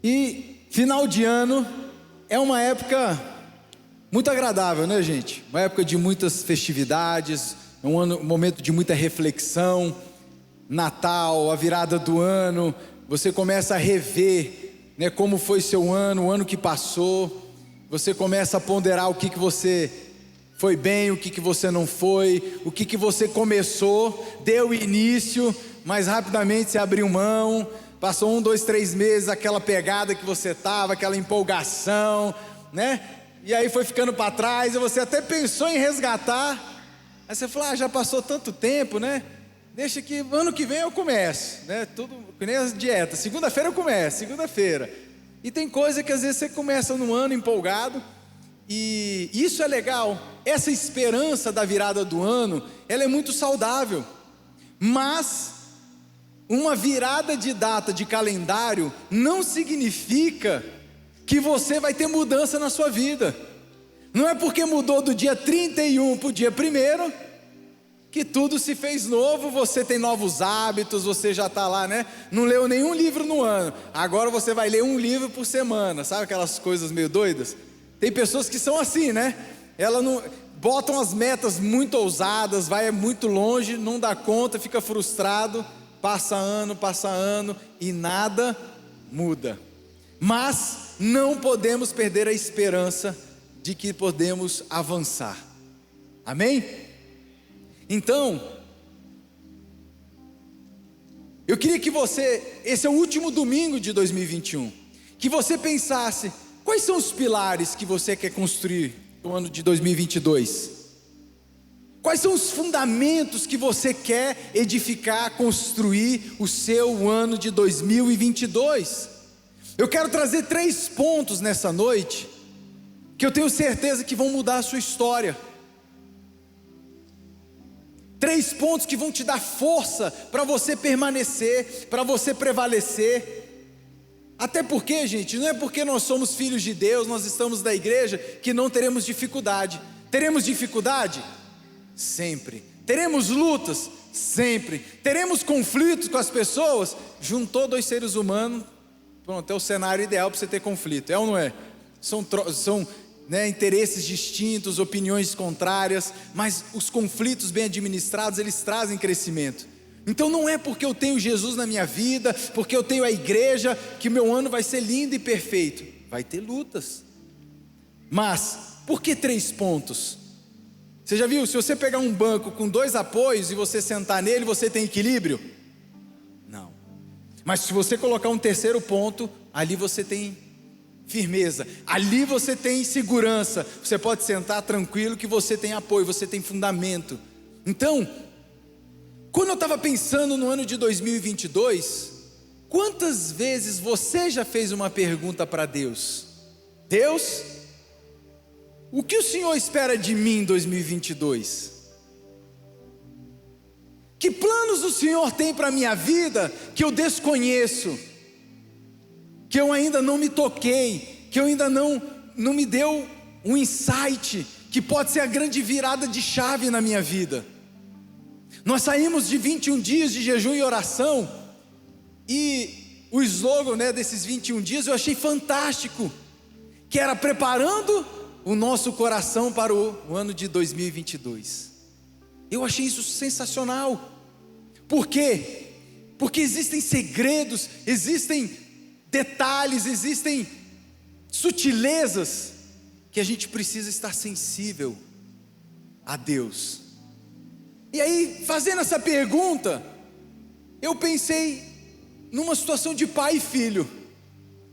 E final de ano é uma época muito agradável, né, gente? Uma época de muitas festividades, um momento de muita reflexão. Natal, a virada do ano, você começa a rever, né, como foi seu ano, o ano que passou. Você começa a ponderar o que você foi bem, o que você não foi, o que você começou, deu início, mas rapidamente você abriu mão. Passou 1, 2, 3 meses, aquela pegada que você estava, aquela empolgação, né? E aí foi ficando para trás, e você até pensou em resgatar. Aí você falou, já passou tanto tempo, né? Deixa que ano que vem eu começo, né? Tudo que nem as dietas, segunda-feira eu começo, segunda-feira. E tem coisa que às vezes você começa no ano empolgado, e isso é legal. Essa esperança da virada do ano, ela é muito saudável. Mas uma virada de data de calendário não significa que você vai ter mudança na sua vida. Não é porque mudou do dia 31 para o dia 1º que tudo se fez novo, você tem novos hábitos, você já está lá, né? Não leu nenhum livro no ano, agora você vai ler um livro por semana. Sabe aquelas coisas meio doidas? Tem pessoas que são assim, né? Elas não botam as metas muito ousadas, vai muito longe, não dá conta, fica frustrado. Passa ano e nada muda. Mas não podemos perder a esperança de que podemos avançar. Amém? Então, eu queria que você, esse é o último domingo de 2021, que você pensasse, quais são os pilares que você quer construir no ano de 2022? Quais são os fundamentos que você quer edificar, construir o seu ano de 2022? Eu quero trazer 3 pontos nessa noite, que eu tenho certeza que vão mudar a sua história. 3 pontos que vão te dar força para você permanecer, para você prevalecer. Até porque, gente, não é porque nós somos filhos de Deus, nós estamos da igreja, que não teremos dificuldade. Teremos dificuldade? Sempre. Teremos lutas? Sempre. Teremos conflitos com as pessoas? Juntou 2 seres humanos, pronto, é o cenário ideal para você ter conflito, é ou não é? São interesses distintos, opiniões contrárias, mas os conflitos bem administrados, eles trazem crescimento. Então não é porque eu tenho Jesus na minha vida, porque eu tenho a igreja, que meu ano vai ser lindo e perfeito. Vai ter lutas. Mas, por que 3 pontos? Você já viu, se você pegar um banco com 2 apoios e você sentar nele, você tem equilíbrio? Não. Mas se você colocar um 3º ponto, ali você tem firmeza, ali você tem segurança, você pode sentar tranquilo que você tem apoio, você tem fundamento. Então, quando eu estava pensando no ano de 2022, quantas vezes você já fez uma pergunta para Deus? Deus, o que o Senhor espera de mim em 2022? Que planos o Senhor tem para a minha vida que eu desconheço? Que eu ainda não me toquei, que eu ainda não me deu um insight, que pode ser a grande virada de chave na minha vida. Nós saímos de 21 dias de jejum e oração, e o slogan, desses 21 dias eu achei fantástico, que era preparando o nosso coração para o ano de 2022. Eu achei isso sensacional. Por quê? Porque existem segredos, existem detalhes, existem sutilezas que a gente precisa estar sensível a Deus. E aí, fazendo essa pergunta, eu pensei numa situação de pai e filho.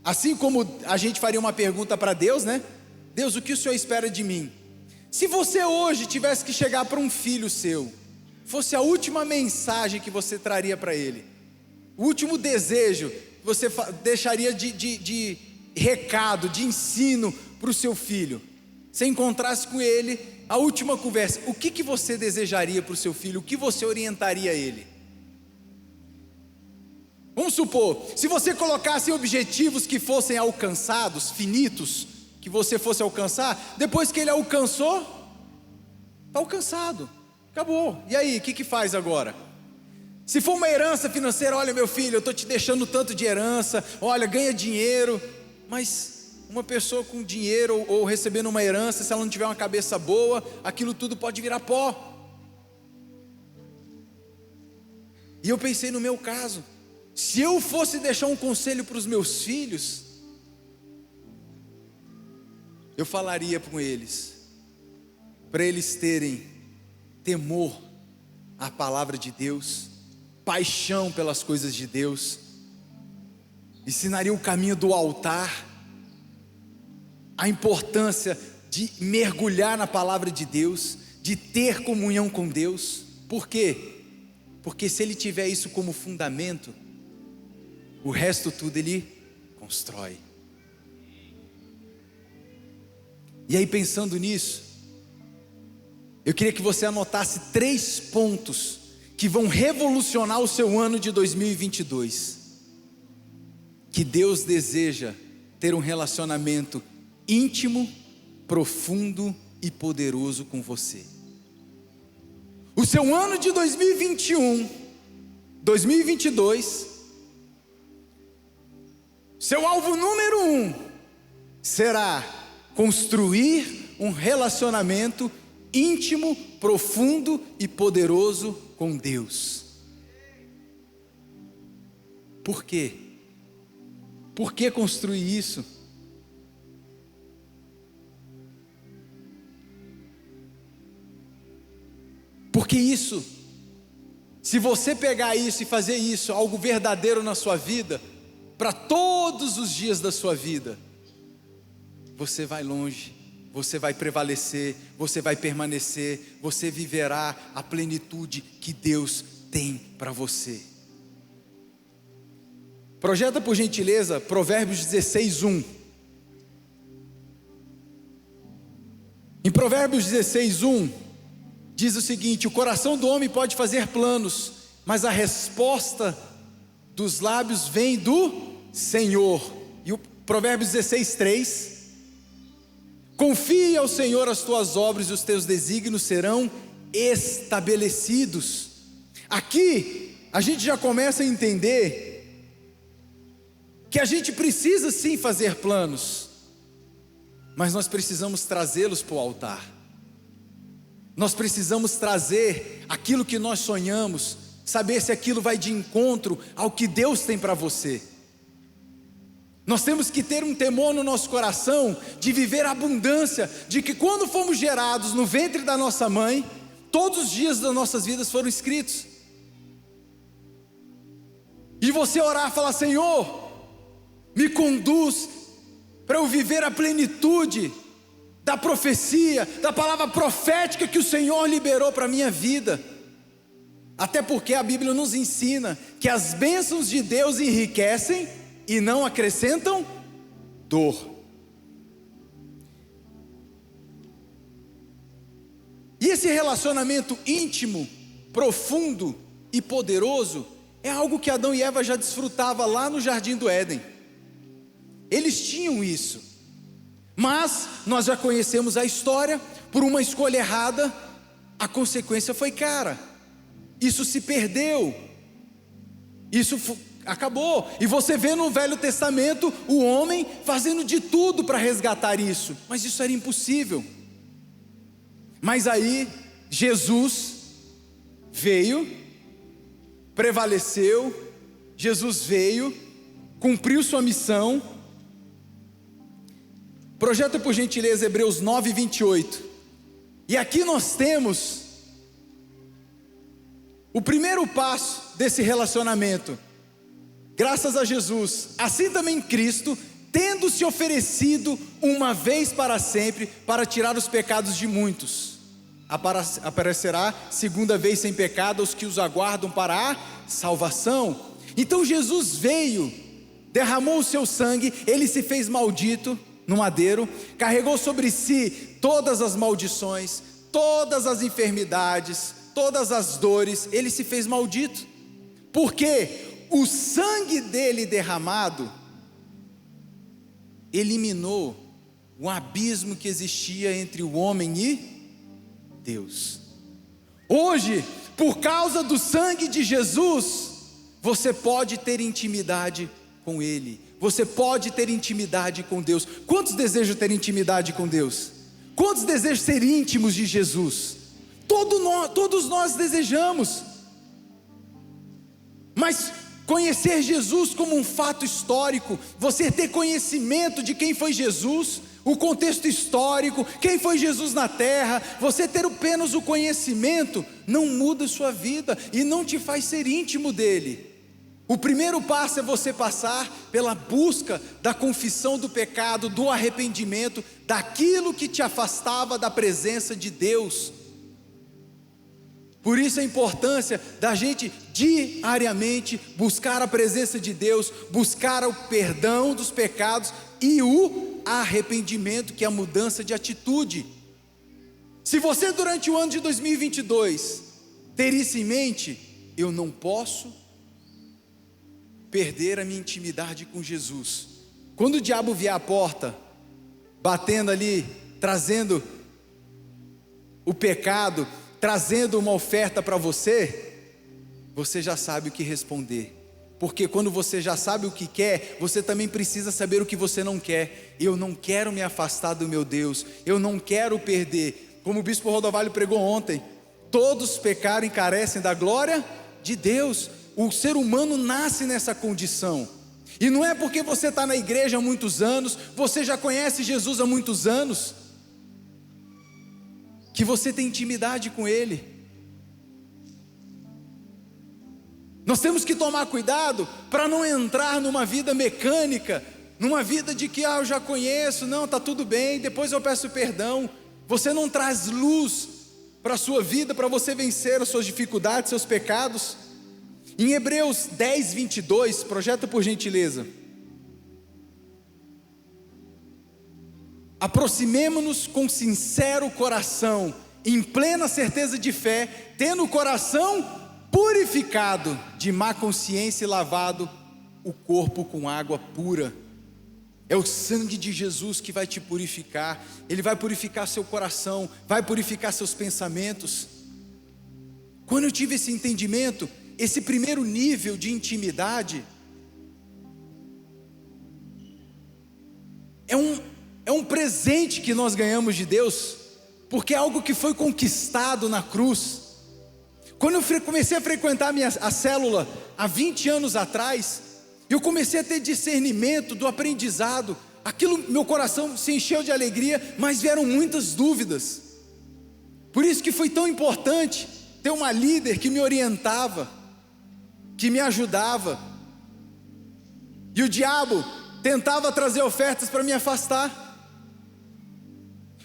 Assim como a gente faria uma pergunta para Deus, né? Deus, o que o Senhor espera de mim? Se você hoje tivesse que chegar para um filho seu, fosse a última mensagem que você traria para ele, o último desejo você deixaria de recado, de ensino para o seu filho, se encontrasse com ele, a última conversa, o que você desejaria para o seu filho? O que você orientaria ele? Vamos supor, se você colocasse objetivos que fossem alcançados, finitos, que você fosse alcançar, depois que ele alcançou, está alcançado, acabou. E aí, o que faz agora? Se for uma herança financeira, olha meu filho, eu estou te deixando tanto de herança, olha, ganha dinheiro. Mas uma pessoa com dinheiro ou recebendo uma herança, se ela não tiver uma cabeça boa, aquilo tudo pode virar pó. E eu pensei no meu caso, se eu fosse deixar um conselho para os meus filhos, eu falaria com eles, para eles terem temor à palavra de Deus, paixão pelas coisas de Deus, ensinaria o caminho do altar, a importância de mergulhar na palavra de Deus, de ter comunhão com Deus. Por quê? Porque se ele tiver isso como fundamento, o resto tudo ele constrói. E aí, pensando nisso, eu queria que você anotasse 3 pontos que vão revolucionar o seu ano de 2022. Que Deus deseja ter um relacionamento íntimo, profundo e poderoso com você. O seu ano de 2021, 2022, seu alvo número 1 será construir um relacionamento íntimo, profundo e poderoso com Deus. Por quê? Por que construir isso? Porque isso, se você pegar isso e fazer isso algo verdadeiro na sua vida, para todos os dias da sua vida, você vai longe, você vai prevalecer, você vai permanecer, você viverá a plenitude que Deus tem para você. Projeta por gentileza Provérbios 16:1. Em Provérbios 16:1 diz o seguinte: o coração do homem pode fazer planos, mas a resposta dos lábios vem do Senhor. E o Provérbios 16:3: confie ao Senhor as tuas obras e os teus desígnios serão estabelecidos. Aqui a gente já começa a entender que a gente precisa sim fazer planos, mas nós precisamos trazê-los para o altar. Nós precisamos trazer aquilo que nós sonhamos, saber se aquilo vai de encontro ao que Deus tem para você. Nós temos que ter um temor no nosso coração de viver a abundância, de que quando fomos gerados no ventre da nossa mãe, todos os dias das nossas vidas foram escritos. E você orar e falar: Senhor, me conduz para eu viver a plenitude da profecia, da palavra profética que o Senhor liberou para a minha vida. Até porque a Bíblia nos ensina que as bênçãos de Deus enriquecem e não acrescentam dor. E esse relacionamento íntimo, profundo e poderoso é algo que Adão e Eva já desfrutavam lá no Jardim do Éden. Eles tinham isso, mas nós já conhecemos a história. Por uma escolha errada, a consequência foi cara. Isso se perdeu, isso acabou. E você vê no Velho Testamento o homem fazendo de tudo para resgatar isso, mas isso era impossível. Mas aí Jesus veio, prevaleceu, Jesus veio, cumpriu sua missão. Projeta por gentileza Hebreus 9:28. E aqui nós temos o primeiro passo desse relacionamento. Graças a Jesus, assim também Cristo, tendo se oferecido uma vez para sempre para tirar os pecados de muitos, aparecerá segunda vez sem pecado aos que os aguardam para a salvação. Então Jesus veio, derramou o seu sangue, ele se fez maldito no madeiro, carregou sobre si todas as maldições, todas as enfermidades, todas as dores. Ele se fez maldito, porque o sangue dele derramado eliminou o abismo que existia entre o homem e Deus. Hoje Por causa do sangue de Jesus, você pode ter intimidade com Ele. Você pode ter intimidade com Deus. Quantos desejam ter intimidade com Deus? Quantos desejam ser íntimos de Jesus? Todos nós desejamos. Mas conhecer Jesus como um fato histórico, você ter conhecimento de quem foi Jesus, o contexto histórico, quem foi Jesus na terra, você ter apenas o conhecimento, não muda sua vida e não te faz ser íntimo dele. O primeiro passo é você passar pela busca da confissão do pecado, do arrependimento, daquilo que te afastava da presença de Deus. Por isso a importância da gente diariamente buscar a presença de Deus, buscar o perdão dos pecados e o arrependimento, que é a mudança de atitude. Se você durante o ano de 2022 ter isso em mente, eu não posso perder a minha intimidade com Jesus. Quando o diabo vier à porta, batendo ali, trazendo o pecado, trazendo uma oferta para você, você já sabe o que responder. Porque quando você já sabe o que quer, você também precisa saber o que você não quer. Eu não quero me afastar do meu Deus, eu não quero perder. Como o bispo Rodovalho pregou ontem, todos pecaram e carecem da glória de Deus. O ser humano nasce nessa condição. E não é porque você está na igreja há muitos anos, você já conhece Jesus há muitos anos, que você tem intimidade com Ele. Nós temos que tomar cuidado para não entrar numa vida mecânica, numa vida de que eu já conheço, não, está tudo bem, depois eu peço perdão. Você não traz luz para a sua vida, para você vencer as suas dificuldades, seus pecados. Em Hebreus 10, 22, projeta por gentileza. Aproximemo-nos com sincero coração, em plena certeza de fé, tendo o coração purificado de má consciência e lavado o corpo com água pura. É o sangue de Jesus que vai te purificar. Ele vai purificar seu coração, vai purificar seus pensamentos. Quando eu tive esse entendimento, esse primeiro nível de intimidade é um presente que nós ganhamos de Deus, porque é algo que foi conquistado na cruz. Quando eu comecei a frequentar a célula há 20 anos atrás, eu comecei a ter discernimento do aprendizado. Aquilo, meu coração se encheu de alegria, mas vieram muitas dúvidas. Por isso que foi tão importante ter uma líder que me orientava, que me ajudava. E o diabo tentava trazer ofertas para me afastar.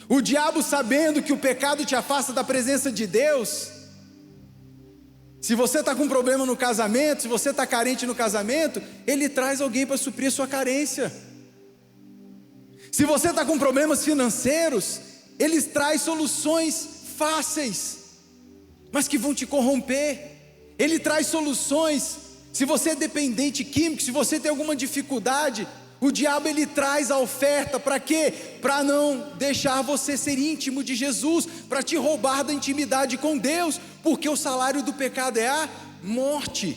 O diabo, sabendo que o pecado te afasta da presença de Deus, se você está com problema no casamento, se você está carente no casamento, ele traz alguém para suprir a sua carência. Se você está com problemas financeiros, ele traz soluções fáceis, mas que vão te corromper. Ele traz soluções. Se você é dependente químico, se você tem alguma dificuldade, o diabo ele traz a oferta para quê? Para não deixar você ser íntimo de Jesus, para te roubar da intimidade com Deus, porque o salário do pecado é a morte.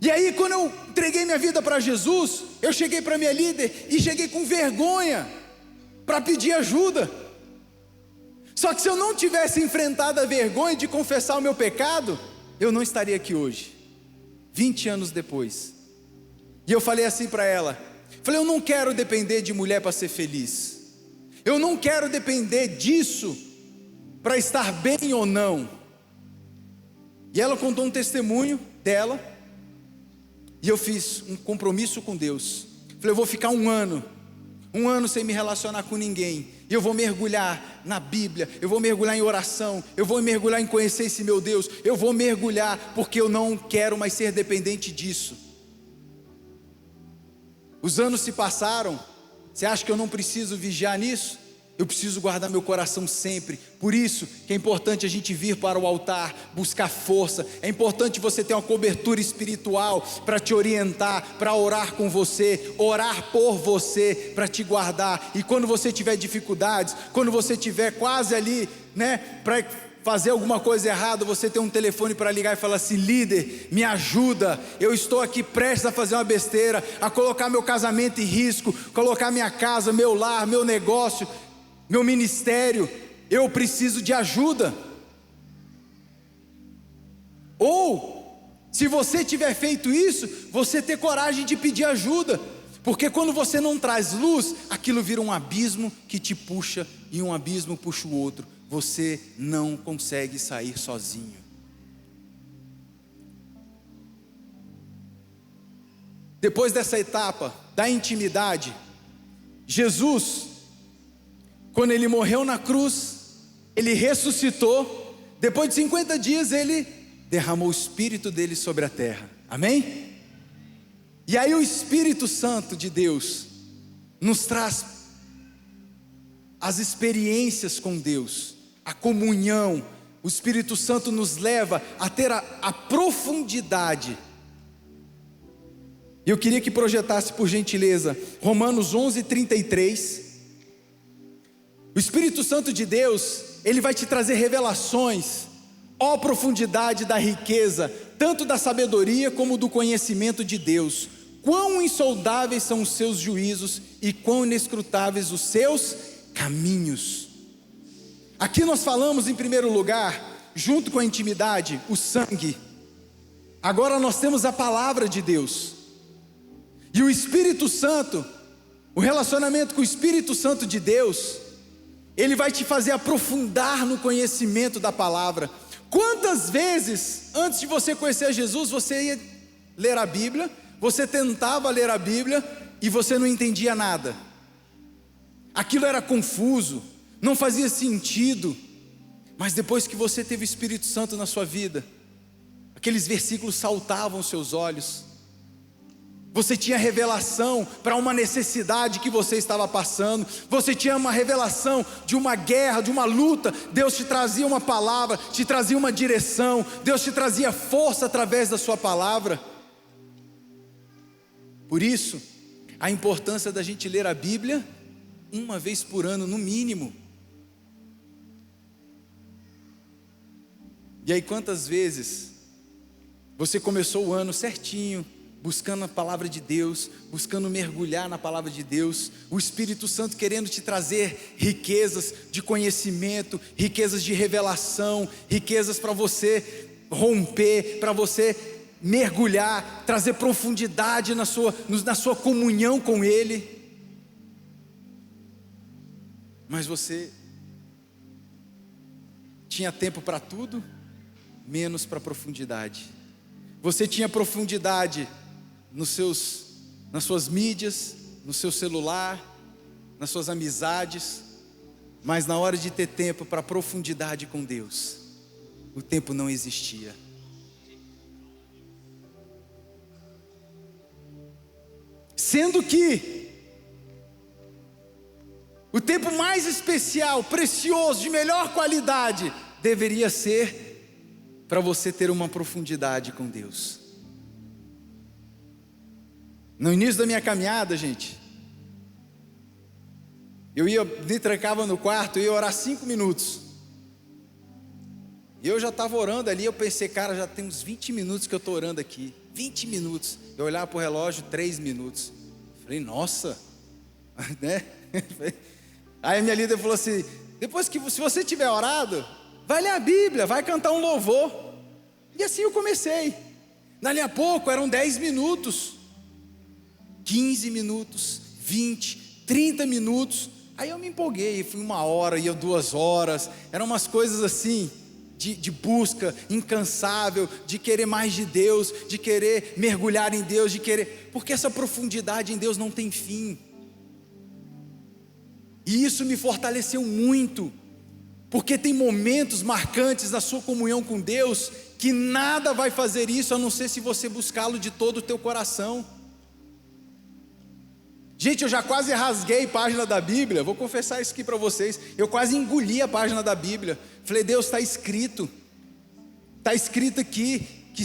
E aí, quando eu entreguei minha vida para Jesus, eu cheguei para minha líder e cheguei com vergonha para pedir ajuda. Só que se eu não tivesse enfrentado a vergonha de confessar o meu pecado, eu não estaria aqui hoje, 20 anos depois. E eu falei assim para ela, eu não quero depender de mulher para ser feliz, eu não quero depender disso para estar bem ou não. E ela contou um testemunho dela, e eu fiz um compromisso com Deus. Eu vou ficar um ano sem me relacionar com ninguém, e eu vou mergulhar na Bíblia, eu vou mergulhar em oração, eu vou mergulhar em conhecer esse meu Deus, eu vou mergulhar, porque eu não quero mais ser dependente disso. Os anos se passaram. Você acha que eu não preciso vigiar nisso? Eu preciso guardar meu coração sempre. Por isso que é importante a gente vir para o altar, buscar força. É importante você ter uma cobertura espiritual para te orientar, para orar com você, orar por você, para te guardar. E quando você tiver dificuldades, quando você tiver quase ali, para fazer alguma coisa errada, você tem um telefone para ligar e falar assim: líder, me ajuda, eu estou aqui prestes a fazer uma besteira, a colocar meu casamento em risco, colocar minha casa, meu lar, meu negócio, meu ministério, eu preciso de ajuda. Ou, se você tiver feito isso, você ter coragem de pedir ajuda, porque quando você não traz luz, aquilo vira um abismo que te puxa, e um abismo puxa o outro, você não consegue sair sozinho. Depois dessa etapa da intimidade, Jesus, quando ele morreu na cruz, ele ressuscitou, depois de 50 dias ele derramou o Espírito dele sobre a terra, amém? E aí o Espírito Santo de Deus nos traz as experiências com Deus, a comunhão. O Espírito Santo nos leva a ter a profundidade. Eu queria que projetasse, por gentileza, Romanos 11:33. O Espírito Santo de Deus, ele vai te trazer revelações, ó profundidade da riqueza, tanto da sabedoria como do conhecimento de Deus. Quão insondáveis são os seus juízos e quão inescrutáveis os seus caminhos. Aqui nós falamos em primeiro lugar, junto com a intimidade, o sangue. Agora nós temos a palavra de Deus. E o Espírito Santo, o relacionamento com o Espírito Santo de Deus, ele vai te fazer aprofundar no conhecimento da palavra. Quantas vezes, antes de você conhecer Jesus, você ia ler a Bíblia, você tentava ler a Bíblia e você não entendia nada, aquilo era confuso, não fazia sentido, mas depois que você teve o Espírito Santo na sua vida, aqueles versículos saltavam aos seus olhos, você tinha revelação para uma necessidade que você estava passando, você tinha uma revelação de uma guerra, de uma luta, Deus te trazia uma palavra, te trazia uma direção, Deus te trazia força através da sua palavra. Por isso, a importância da gente ler a Bíblia uma vez por ano, no mínimo. E aí, quantas vezes você começou o ano certinho, buscando a palavra de Deus, buscando mergulhar na palavra de Deus, o Espírito Santo querendo te trazer riquezas de conhecimento, riquezas de revelação, riquezas para você romper, para você mergulhar, trazer profundidade na sua comunhão com Ele. Mas você tinha tempo para tudo, menos para profundidade. Você tinha profundidade nas suas mídias, no seu celular, nas suas amizades, mas na hora de ter tempo para profundidade com Deus, o tempo não existia. Sendo que o tempo mais especial, precioso, de melhor qualidade, deveria ser para você ter uma profundidade com Deus. No início da minha caminhada, gente, me trancava no quarto, eu ia orar 5 minutos. E eu já estava orando ali, eu pensei, cara, já tem uns 20 minutos que eu estou orando aqui. 20 minutos. Eu olhava para o relógio, 3 minutos. Falei, nossa, né? Aí a minha líder falou assim: depois que, se você tiver orado, vai ler a Bíblia, vai cantar um louvor. E assim eu comecei. Dali a pouco eram 10 minutos, 15 minutos, 20, 30 minutos. Aí eu me empolguei, fui 1 hora, ia 2 horas. Eram umas coisas assim, de busca incansável, de querer mais de Deus, de querer mergulhar em Deus, porque essa profundidade em Deus não tem fim. E isso me fortaleceu muito, porque tem momentos marcantes da sua comunhão com Deus, que nada vai fazer isso, a não ser se você buscá-lo de todo o teu coração. Gente, eu já quase rasguei página da Bíblia, vou confessar isso aqui para vocês, eu quase engoli a página da Bíblia. Falei, Deus, está escrito aqui, que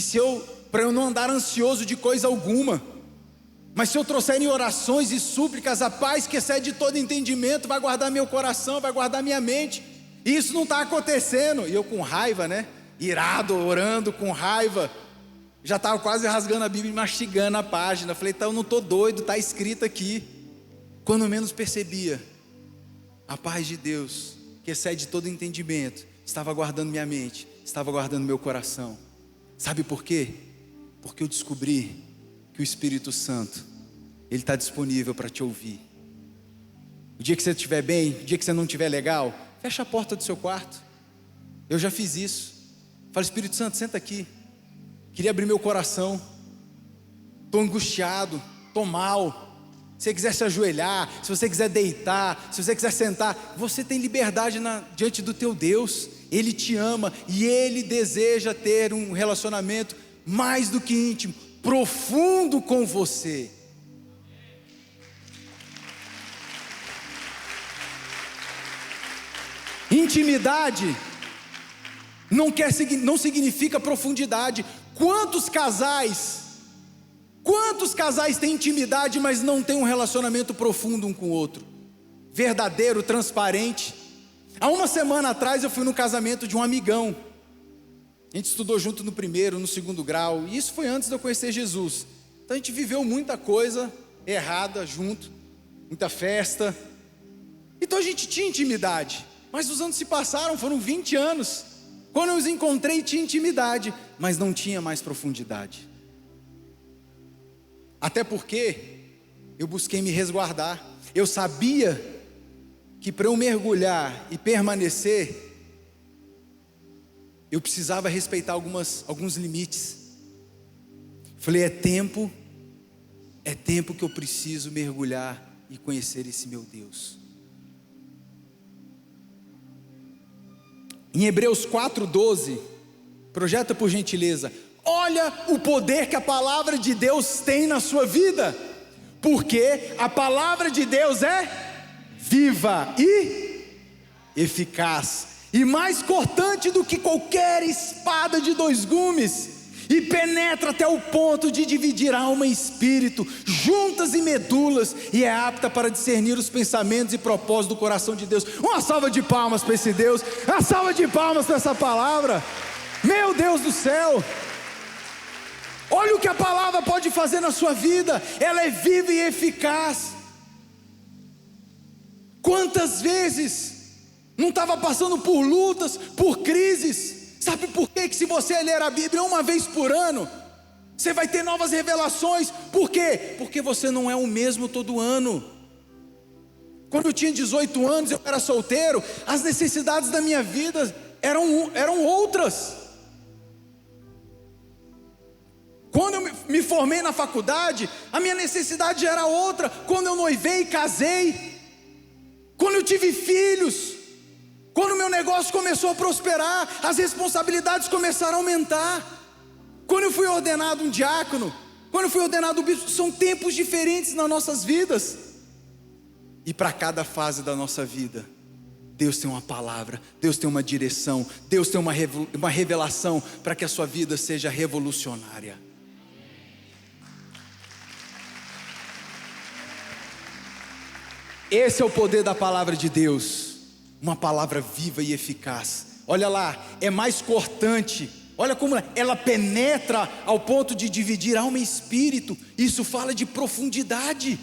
para eu não andar ansioso de coisa alguma, mas se eu trouxer em orações e súplicas, a paz que excede todo entendimento, vai guardar meu coração, vai guardar minha mente. E isso não está acontecendo. E eu com raiva, né? Irado, orando com raiva. Já estava quase rasgando a Bíblia e mastigando a página. Falei, então eu não estou doido, está escrito aqui. Quando menos percebia, a paz de Deus, que excede todo entendimento, estava guardando minha mente, estava guardando meu coração. Sabe por quê? Porque eu descobri que o Espírito Santo, Ele está disponível para te ouvir. O dia que você estiver bem, o dia que você não estiver legal, fecha a porta do seu quarto. Eu já fiz isso. Fala, Espírito Santo, senta aqui. Queria abrir meu coração. Estou angustiado, estou mal. Se você quiser se ajoelhar, se você quiser deitar, se você quiser sentar, você tem liberdade diante do teu Deus. Ele te ama e Ele deseja ter um relacionamento mais do que íntimo, profundo com você. Intimidade não significa profundidade. Quantos casais têm intimidade, mas não têm um relacionamento profundo um com o outro, verdadeiro, transparente? Há uma semana atrás eu fui no casamento de um amigão. A gente estudou junto no primeiro, no segundo grau, e isso foi antes de eu conhecer Jesus. Então a gente viveu muita coisa errada junto, muita festa. Então a gente tinha intimidade, mas os anos se passaram, foram 20 anos. Quando eu os encontrei, tinha intimidade, mas não tinha mais profundidade. Até porque eu busquei me resguardar. Eu sabia que para eu mergulhar e permanecer, eu precisava respeitar alguns limites. Falei, é tempo que eu preciso mergulhar e conhecer esse meu Deus. Em Hebreus 4:12, projeta por gentileza. Olha o poder que a palavra de Deus tem na sua vida, porque a palavra de Deus é viva e eficaz, e mais cortante do que qualquer espada de 2 gumes, e penetra até o ponto de dividir alma e espírito, juntas e medulas, e é apta para discernir os pensamentos e propósitos do coração de Deus. Uma salva de palmas para esse Deus, uma salva de palmas para essa palavra. Meu Deus do céu, olha o que a palavra pode fazer na sua vida. Ela é viva e eficaz. Quantas vezes não estava passando por lutas, por crises? Sabe por quê? Que se você ler a Bíblia uma vez por ano, você vai ter novas revelações. Por quê? Porque você não é o mesmo todo ano. Quando eu tinha 18 anos, eu era solteiro, as necessidades da minha vida eram outras. Quando eu me formei na faculdade, a minha necessidade era outra. Quando eu noivei e casei, quando eu tive filhos, quando o meu negócio começou a prosperar, as responsabilidades começaram a aumentar. Quando eu fui ordenado um diácono, quando eu fui ordenado um bispo, são tempos diferentes nas nossas vidas. E para cada fase da nossa vida, Deus tem uma palavra, Deus tem uma direção, Deus tem uma revelação para que a sua vida seja revolucionária. Esse é o poder da palavra de Deus. Uma palavra viva e eficaz. Olha lá, é mais cortante. Olha como ela penetra ao ponto de dividir alma e espírito. Isso fala de profundidade.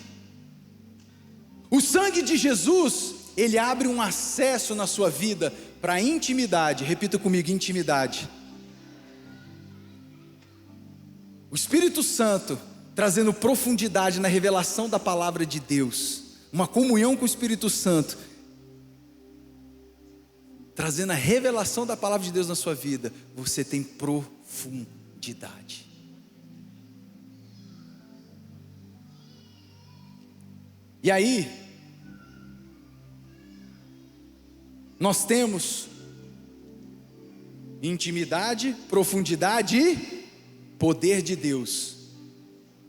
O sangue de Jesus, ele abre um acesso na sua vida para intimidade. Repita comigo, intimidade. O Espírito Santo trazendo profundidade na revelação da palavra de Deus. Uma comunhão com o Espírito Santo, trazendo a revelação da palavra de Deus na sua vida, você tem profundidade. E aí, nós temos intimidade, profundidade e poder de Deus.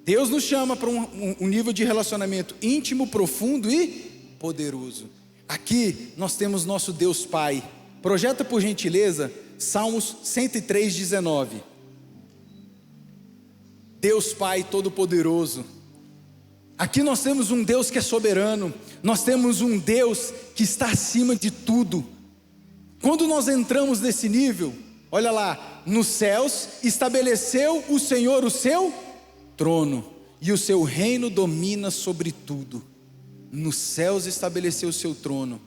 Deus nos chama para um nível de relacionamento íntimo, profundo e poderoso. Aqui nós temos nosso Deus Pai. Projeta por gentileza Salmos 103:19. Deus Pai Todo-Poderoso. Aqui nós temos um Deus que é soberano. Nós temos um Deus que está acima de tudo. Quando nós entramos nesse nível, olha lá, nos céus estabeleceu o Senhor o seu trono, e o seu reino domina sobre tudo. Nos céus estabeleceu o seu trono.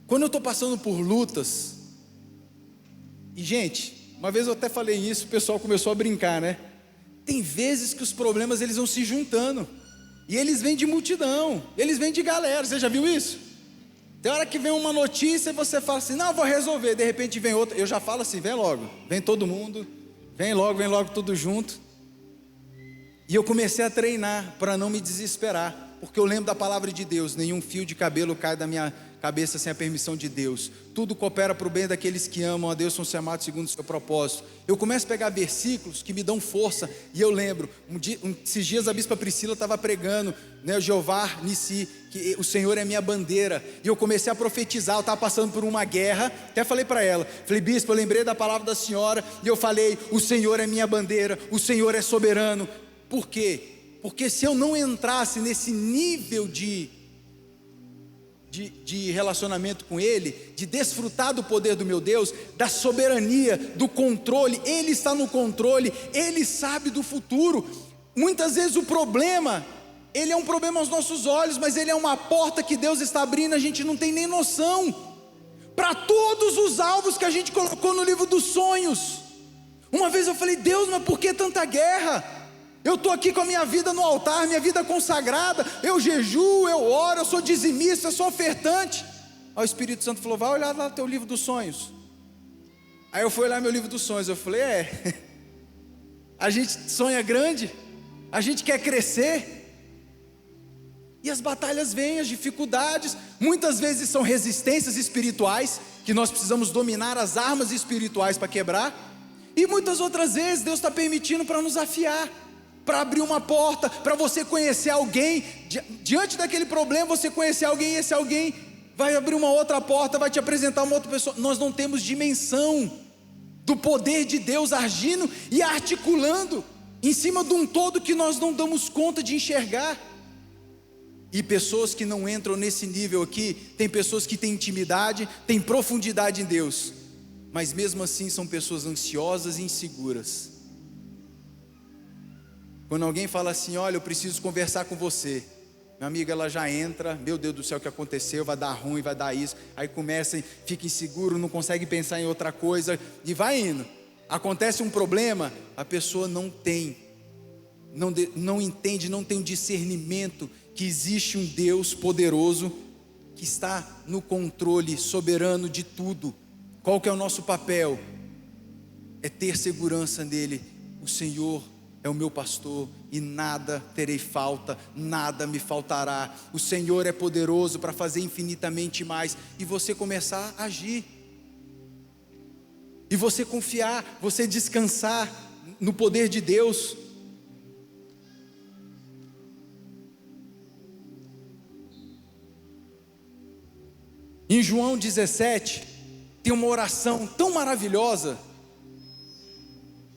Quando eu estou passando por lutas, e gente, uma vez eu até falei isso, o pessoal começou a brincar, né? Tem vezes que os problemas eles vão se juntando, e eles vêm de multidão, eles vêm de galera, você já viu isso? Tem hora que vem uma notícia e você fala assim, não, eu vou resolver, de repente vem outra, eu já falo assim, vem logo, vem todo mundo, vem logo tudo junto. E eu comecei a treinar para não me desesperar, porque eu lembro da palavra de Deus, nenhum fio de cabelo cai da minha cabeça sem a permissão de Deus, tudo coopera para o bem daqueles que amam a Deus, são chamados segundo o seu propósito. Eu começo a pegar versículos que me dão força, e eu lembro, esses dias a bispa Priscila estava pregando, né, o Jeová Nissi, que o Senhor é minha bandeira, e eu comecei a profetizar, eu estava passando por uma guerra, até falei para ela, falei, bispa, eu lembrei da palavra da senhora, e eu falei, o Senhor é minha bandeira, o Senhor é soberano. Por quê? Porque se eu não entrasse nesse nível de relacionamento com Ele, de desfrutar do poder do meu Deus, da soberania, do controle, Ele está no controle, Ele sabe do futuro. Muitas vezes o problema, ele é um problema aos nossos olhos, mas ele é uma porta que Deus está abrindo, a gente não tem nem noção, para todos os alvos que a gente colocou no livro dos sonhos. Uma vez eu falei, Deus, mas por que tanta guerra? Eu estou aqui com a minha vida no altar, minha vida consagrada, eu jejuo, eu oro, eu sou dizimista, eu sou ofertante. Aí o Espírito Santo falou, vai olhar lá teu livro dos sonhos. Aí eu fui olhar meu livro dos sonhos, eu falei, a gente sonha grande, a gente quer crescer, e as batalhas vêm, as dificuldades, muitas vezes são resistências espirituais, que nós precisamos dominar as armas espirituais para quebrar, e muitas outras vezes Deus está permitindo para nos afiar, para abrir uma porta, para você conhecer alguém, diante daquele problema você conhecer alguém, e esse alguém vai abrir uma outra porta, vai te apresentar uma outra pessoa. Nós não temos dimensão do poder de Deus agindo e articulando em cima de um todo que nós não damos conta de enxergar. E pessoas que não entram nesse nível aqui, tem pessoas que têm intimidade, têm profundidade em Deus, mas mesmo assim são pessoas ansiosas e inseguras. Quando alguém fala assim, olha, eu preciso conversar com você, minha amiga, ela já entra, meu Deus do céu, o que aconteceu, vai dar ruim, vai dar isso, aí começa, fica inseguro, não consegue pensar em outra coisa, e vai indo. Acontece um problema, a pessoa não entende, não tem o discernimento que existe um Deus poderoso, que está no controle soberano de tudo. Qual que é o nosso papel? É ter segurança nele. O Senhor é o meu pastor e nada terei falta, nada me faltará. O Senhor é poderoso para fazer infinitamente mais. E você começar a agir, e você confiar, você descansar no poder de Deus. Em João 17 tem uma oração tão maravilhosa.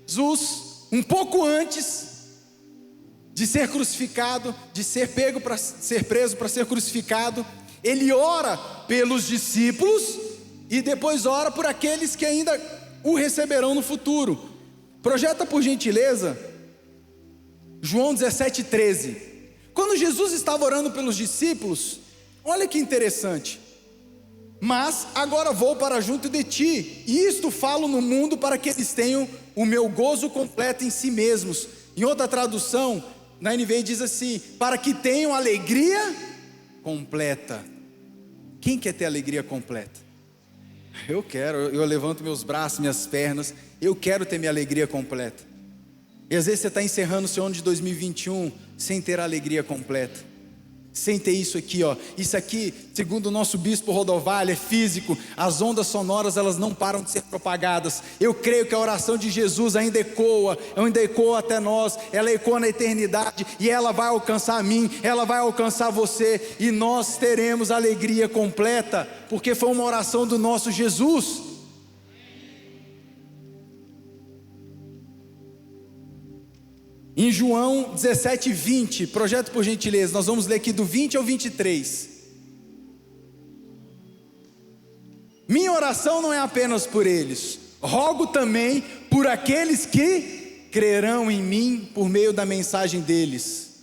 Jesus, um pouco antes de ser crucificado, de ser pego para ser preso, para ser crucificado, ele ora pelos discípulos e depois ora por aqueles que ainda o receberão no futuro. Projeta por gentileza João 17:13. Quando Jesus estava orando pelos discípulos, olha que interessante. Mas agora vou para junto de ti, e isto falo no mundo para que eles tenham o meu gozo completo em si mesmos. Em outra tradução, na NVI diz assim, para que tenham alegria completa. Quem quer ter alegria completa? Eu quero, eu levanto meus braços, minhas pernas, eu quero ter minha alegria completa. E às vezes você está encerrando o seu ano de 2021 sem ter a alegria completa, sem ter isso aqui, ó. Isso aqui, segundo o nosso bispo Rodovalho, é físico. As ondas sonoras, elas não param de ser propagadas. Eu creio que a oração de Jesus ainda ecoa até nós. Ela ecoa na eternidade, e ela vai alcançar a mim, ela vai alcançar você, e nós teremos alegria completa, porque foi uma oração do nosso Jesus. Em João 17:20, projeto por gentileza, nós vamos ler aqui do 20 ao 23. Minha oração não é apenas por eles, rogo também por aqueles que crerão em mim por meio da mensagem deles,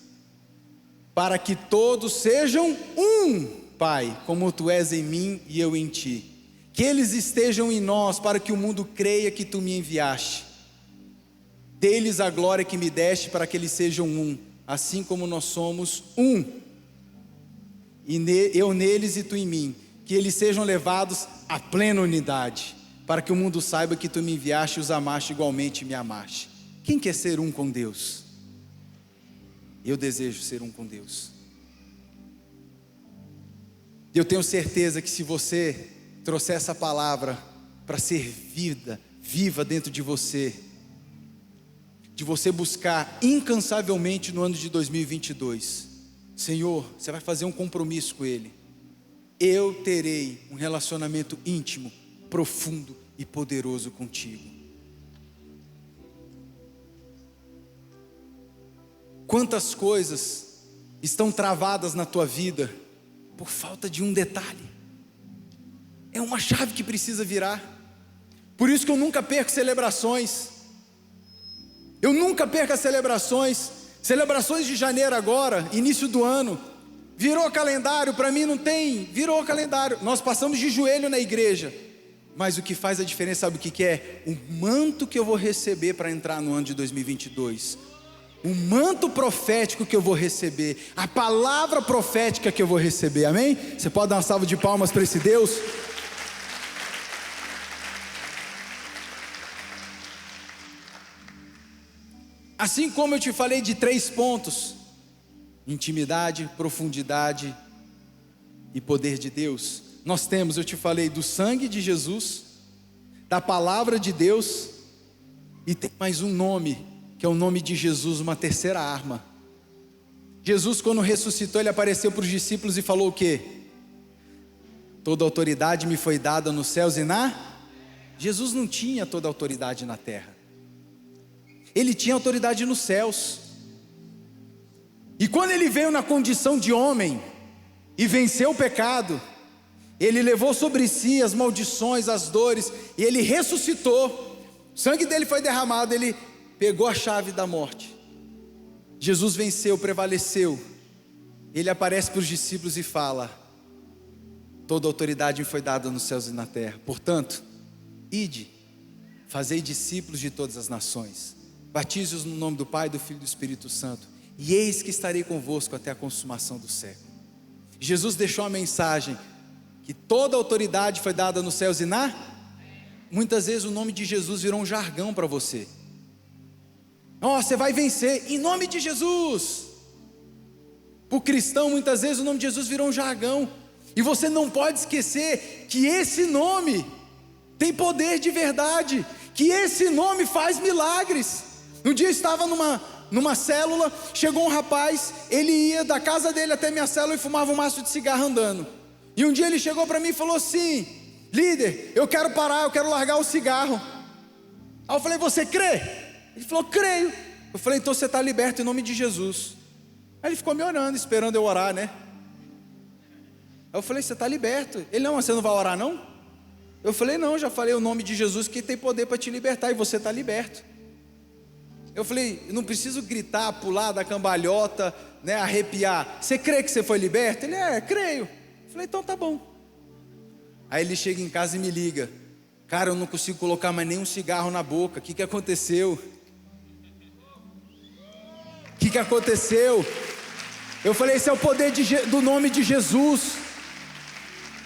para que todos sejam um, Pai, como tu és em mim e eu em ti. Que eles estejam em nós, para que o mundo creia que tu me enviaste. Dê-lhes a glória que me deste, para que eles sejam um, assim como nós somos um. Eu neles e tu em mim, que eles sejam levados à plena unidade, para que o mundo saiba que tu me enviaste e os amaste igualmente me amaste. Quem quer ser um com Deus? Eu desejo ser um com Deus. Eu tenho certeza que se você trouxer essa palavra para ser viva dentro de você buscar incansavelmente no ano de 2022, Senhor, você vai fazer um compromisso com Ele. Eu terei um relacionamento íntimo, profundo e poderoso contigo. Quantas coisas estão travadas na tua vida por falta de um detalhe? É uma chave que precisa virar. Por isso que eu nunca perco celebrações. Eu nunca perco as celebrações. Celebrações de janeiro agora, início do ano. Virou calendário, para mim não tem. Virou calendário. Nós passamos de joelho na igreja. Mas o que faz a diferença, sabe o que é? O manto que eu vou receber para entrar no ano de 2022. O manto profético que eu vou receber. A palavra profética que eu vou receber, amém? Você pode dar uma salva de palmas para esse Deus? Assim como eu te falei de 3 pontos: intimidade, profundidade e poder de Deus. Nós temos, eu te falei, do sangue de Jesus, da palavra de Deus, e tem mais um nome, que é o nome de Jesus, uma terceira arma. Jesus, quando ressuscitou, ele apareceu para os discípulos e falou o quê? Toda autoridade me foi dada nos céus e na... Jesus não tinha toda autoridade na terra. Ele tinha autoridade nos céus. E quando ele veio na condição de homem e venceu o pecado, ele levou sobre si as maldições, as dores, e ele ressuscitou. O sangue dele foi derramado, ele pegou a chave da morte. Jesus venceu, prevaleceu. Ele aparece para os discípulos e fala: toda autoridade me foi dada nos céus e na terra. Portanto, ide, fazei discípulos de todas as nações, batize-os no nome do Pai, do Filho e do Espírito Santo, e eis que estarei convosco até a consumação do século. Jesus deixou a mensagem que toda autoridade foi dada nos céus e na... Muitas vezes o nome de Jesus virou um jargão para você. Você vai vencer em nome de Jesus. Para o cristão, muitas vezes o nome de Jesus virou um jargão. E você não pode esquecer que esse nome tem poder de verdade, que esse nome faz milagres. Um dia eu estava numa célula, chegou um rapaz, ele ia da casa dele até minha célula e fumava um maço de cigarro andando. E um dia ele chegou para mim e falou assim: líder, eu quero parar, eu quero largar o cigarro. Aí eu falei: você crê? Ele falou: creio. Eu falei: então você está liberto em nome de Jesus. Aí ele ficou me orando, esperando eu orar, né? Aí eu falei: você está liberto. Ele: não, você não vai orar não? Eu falei: não, já falei o nome de Jesus que tem poder para te libertar, e você está liberto. Eu falei: eu não preciso gritar, pular da cambalhota, né, arrepiar. Você crê que você foi liberto? Ele: creio. Eu falei: então tá bom. Aí ele chega em casa e me liga: cara, eu não consigo colocar mais nenhum cigarro na boca. O que aconteceu? O que aconteceu? Eu falei: esse é o poder do nome de Jesus.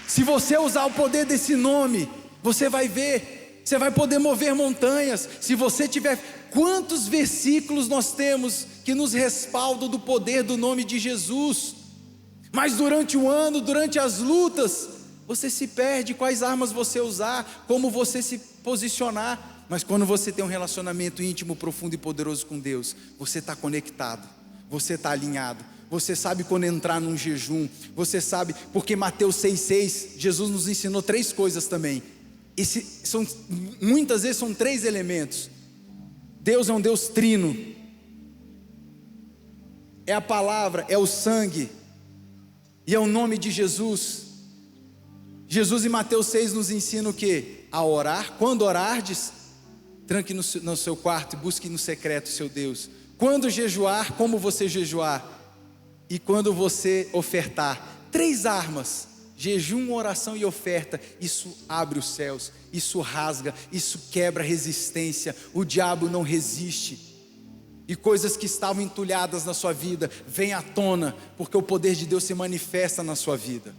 Se você usar o poder desse nome, você vai ver, você vai poder mover montanhas. Se você tiver... Quantos versículos nós temos que nos respaldam do poder do nome de Jesus? Mas durante o ano, durante as lutas, você se perde quais armas você usar, como você se posicionar. Mas quando você tem um relacionamento íntimo, profundo e poderoso com Deus, você está conectado, você está alinhado. Você sabe quando entrar num jejum, você sabe, porque Mateus 6,6, Jesus nos ensinou 3 coisas também. Muitas vezes são 3 elementos. Deus é um Deus trino. É a palavra, é o sangue, e é o nome de Jesus. Jesus em Mateus 6 nos ensina o quê? A orar. Quando orardes, tranque no seu quarto e busque no secreto o seu Deus. Quando jejuar, como você jejuar. E quando você ofertar. 3 armas: jejum, oração e oferta. Isso abre os céus, isso rasga, isso quebra resistência. O diabo não resiste. E coisas que estavam entulhadas na sua vida vêm à tona, porque o poder de Deus se manifesta na sua vida.